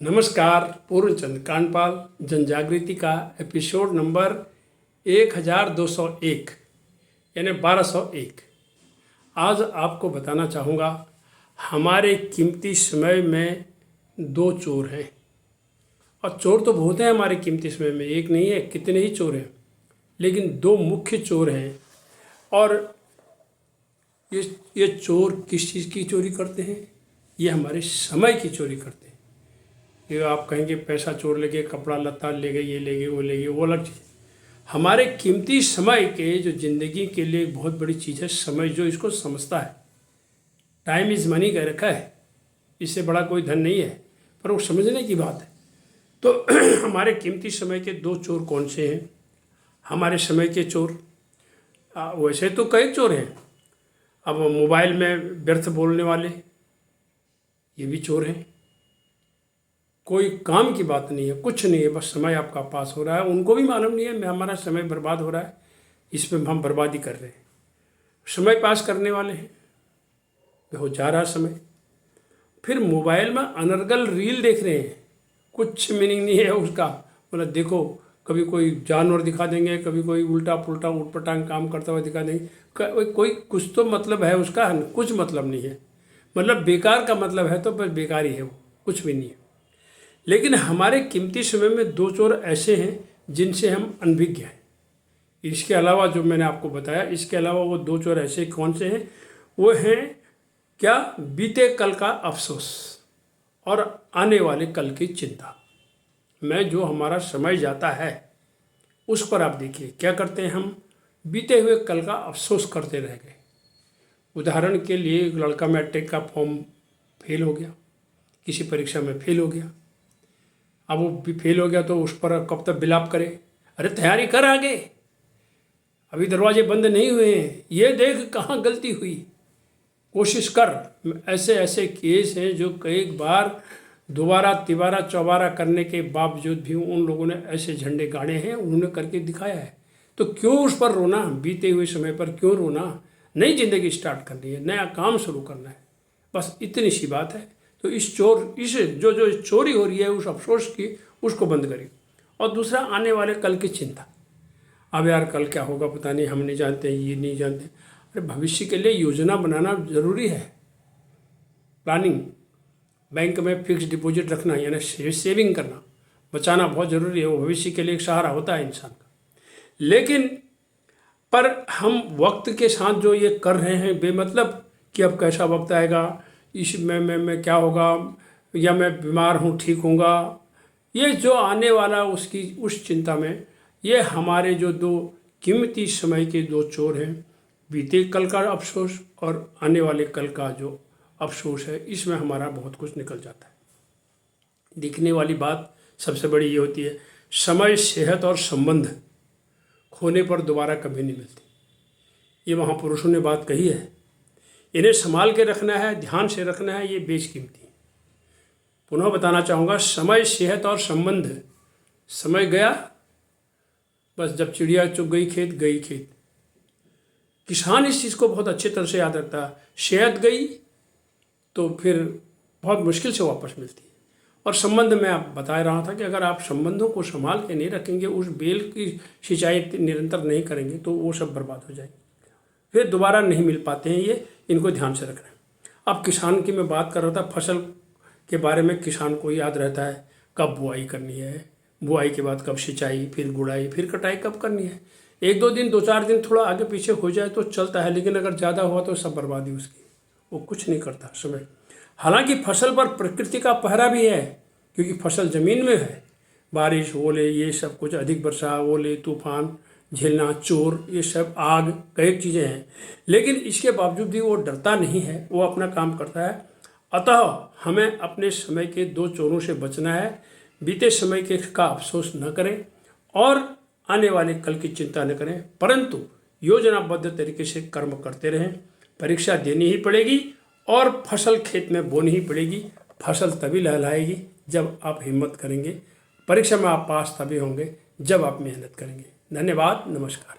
नमस्कार। पूर्णचंद कांडपाल जन जागृति का एपिसोड नंबर 1201 यानी 1201। आज आपको बताना चाहूँगा, हमारे कीमती समय में दो चोर हैं। और चोर तो बहुत हैं हमारे कीमती समय में, एक नहीं है, कितने ही चोर हैं, लेकिन दो मुख्य चोर हैं। और ये चोर किस चीज़ की चोरी करते हैं? ये हमारे समय की चोरी करते हैं। ये आप कहेंगे पैसा चोर ले गए, कपड़ा लत्ता ले गए, ये ले गए, वो ले गए, वो अलग चीज़। हमारे कीमती समय के जो ज़िंदगी के लिए बहुत बड़ी चीज़ है समय, जो इसको समझता है। टाइम इज़ मनी कह रखा है, इससे बड़ा कोई धन नहीं है, पर वो समझने की बात है। तो हमारे कीमती समय के दो चोर कौन से हैं? हमारे समय के चोर, वैसे तो कई चोर हैं। अब मोबाइल में व्यर्थ बोलने वाले, ये भी चोर हैं। कोई काम की बात नहीं है, कुछ नहीं है, बस समय आपका पास हो रहा है, उनको भी मालूम नहीं है हमारा समय बर्बाद हो रहा है, इसमें हम बर्बादी कर रहे हैं। समय पास करने वाले हैं, हो जा रहा समय। फिर मोबाइल में अनर्गल रील देख रहे हैं, कुछ मीनिंग नहीं है उसका। मतलब देखो, कभी कोई जानवर दिखा देंगे, कभी कोई उल्टा पुल्टा उटपटांग काम करता हुआ दिखा देंगे। कोई कुछ तो मतलब है उसका, कुछ मतलब नहीं है। मतलब बेकार का मतलब है तो बस बेकार ही है, वो कुछ भी नहीं है। लेकिन हमारे कीमती समय में दो चोर ऐसे हैं जिनसे हम अनभिज्ञ हैं। इसके अलावा जो मैंने आपको बताया, इसके अलावा वो दो चोर ऐसे कौन से हैं? वो हैं क्या? बीते कल का अफसोस और आने वाले कल की चिंता में जो हमारा समय जाता है, उस पर आप देखिए क्या करते हैं हम। बीते हुए कल का अफसोस करते रह गए। उदाहरण के लिए, एक लड़का मैट्रिक का फॉर्म फेल हो गया, किसी परीक्षा में फेल हो गया। अब वो भी फेल हो गया तो उस पर कब तक विलाप करे? अरे तैयारी कर आगे, अभी दरवाजे बंद नहीं हुए हैं, ये देख कहाँ गलती हुई, कोशिश कर। ऐसे ऐसे केस हैं जो कई बार दोबारा तिबारा चौबारा करने के बावजूद भी उन लोगों ने ऐसे झंडे गाड़े हैं, उन्होंने करके दिखाया है। तो क्यों उस पर रोना? बीते हुए समय पर क्यों रोना? नई जिंदगी स्टार्ट करनी है, नया काम शुरू करना है, बस इतनी सी बात है। तो इस जो चोरी हो रही है, उस अफसोस की, उसको बंद करिए। और दूसरा, आने वाले कल की चिंता। अब यार कल क्या होगा पता नहीं, हम नहीं जानते, ये नहीं जानते। अरे भविष्य के लिए योजना बनाना जरूरी है। प्लानिंग, बैंक में फिक्स डिपॉजिट रखना यानी सेविंग करना, बचाना बहुत ज़रूरी है। वो भविष्य के लिए एक सहारा होता है इंसान का। लेकिन पर हम वक्त के साथ जो ये कर रहे हैं बेमतलब, कि अब कैसा वक्त आएगा, इस में क्या होगा, या मैं बीमार हूँ ठीक होऊंगा, ये जो आने वाला उसकी उस चिंता में, ये हमारे जो दो कीमती समय के दो चोर हैं, बीते कल का अफसोस और आने वाले कल का जो अफसोस है, इसमें हमारा बहुत कुछ निकल जाता है। दिखने वाली बात सबसे बड़ी ये होती है, समय, सेहत और संबंध खोने पर दोबारा कभी नहीं मिलती। ये महापुरुषों ने बात कही है, इन्हें संभाल के रखना है, ध्यान से रखना है, ये बेशकीमती। पुनः बताना चाहूँगा, समय, सेहत और संबंध। समय गया बस, जब चिड़िया चुग गई खेत, गई खेत। किसान इस चीज़ को बहुत अच्छे तरह से याद रखता है। सेहत गई तो फिर बहुत मुश्किल से वापस मिलती है। और संबंध में आप बता रहा था कि अगर आप संबंधों को संभाल के नहीं रखेंगे, उस बेल की सिंचाई निरंतर नहीं करेंगे, तो वो सब बर्बाद हो जाएंगे, फिर दोबारा नहीं मिल पाते हैं। ये इनको ध्यान से रखना है। अब किसान की मैं बात कर रहा था, फसल के बारे में किसान को याद रहता है कब बुआई करनी है, बुआई के बाद कब सिंचाई, फिर गुड़ाई, फिर कटाई कब करनी है। एक दो दिन, दो चार दिन थोड़ा आगे पीछे हो जाए तो चलता है, लेकिन अगर ज़्यादा हुआ तो सब बर्बादी उसकी, वो कुछ नहीं करता समय। हालांकि फसल पर प्रकृति का पहरा भी है, क्योंकि फसल ज़मीन में है। बारिश, ओले, ये सब कुछ, अधिक वर्षा, ओले, तूफान झेलना, चोर, ये सब, आग, कई चीज़ें हैं। लेकिन इसके बावजूद भी वो डरता नहीं है, वो अपना काम करता है। अतः हमें अपने समय के दो चोरों से बचना है। बीते समय के का अफसोस न करें और आने वाले कल की चिंता न करें, परंतु योजनाबद्ध तरीके से कर्म करते रहें। परीक्षा देनी ही पड़ेगी और फसल खेत में बोनी ही पड़ेगी। फसल तभी लहलाएगी जब आप हिम्मत करेंगे। परीक्षा में आप पास तभी होंगे जब आप मेहनत करेंगे। धन्यवाद, नमस्कार।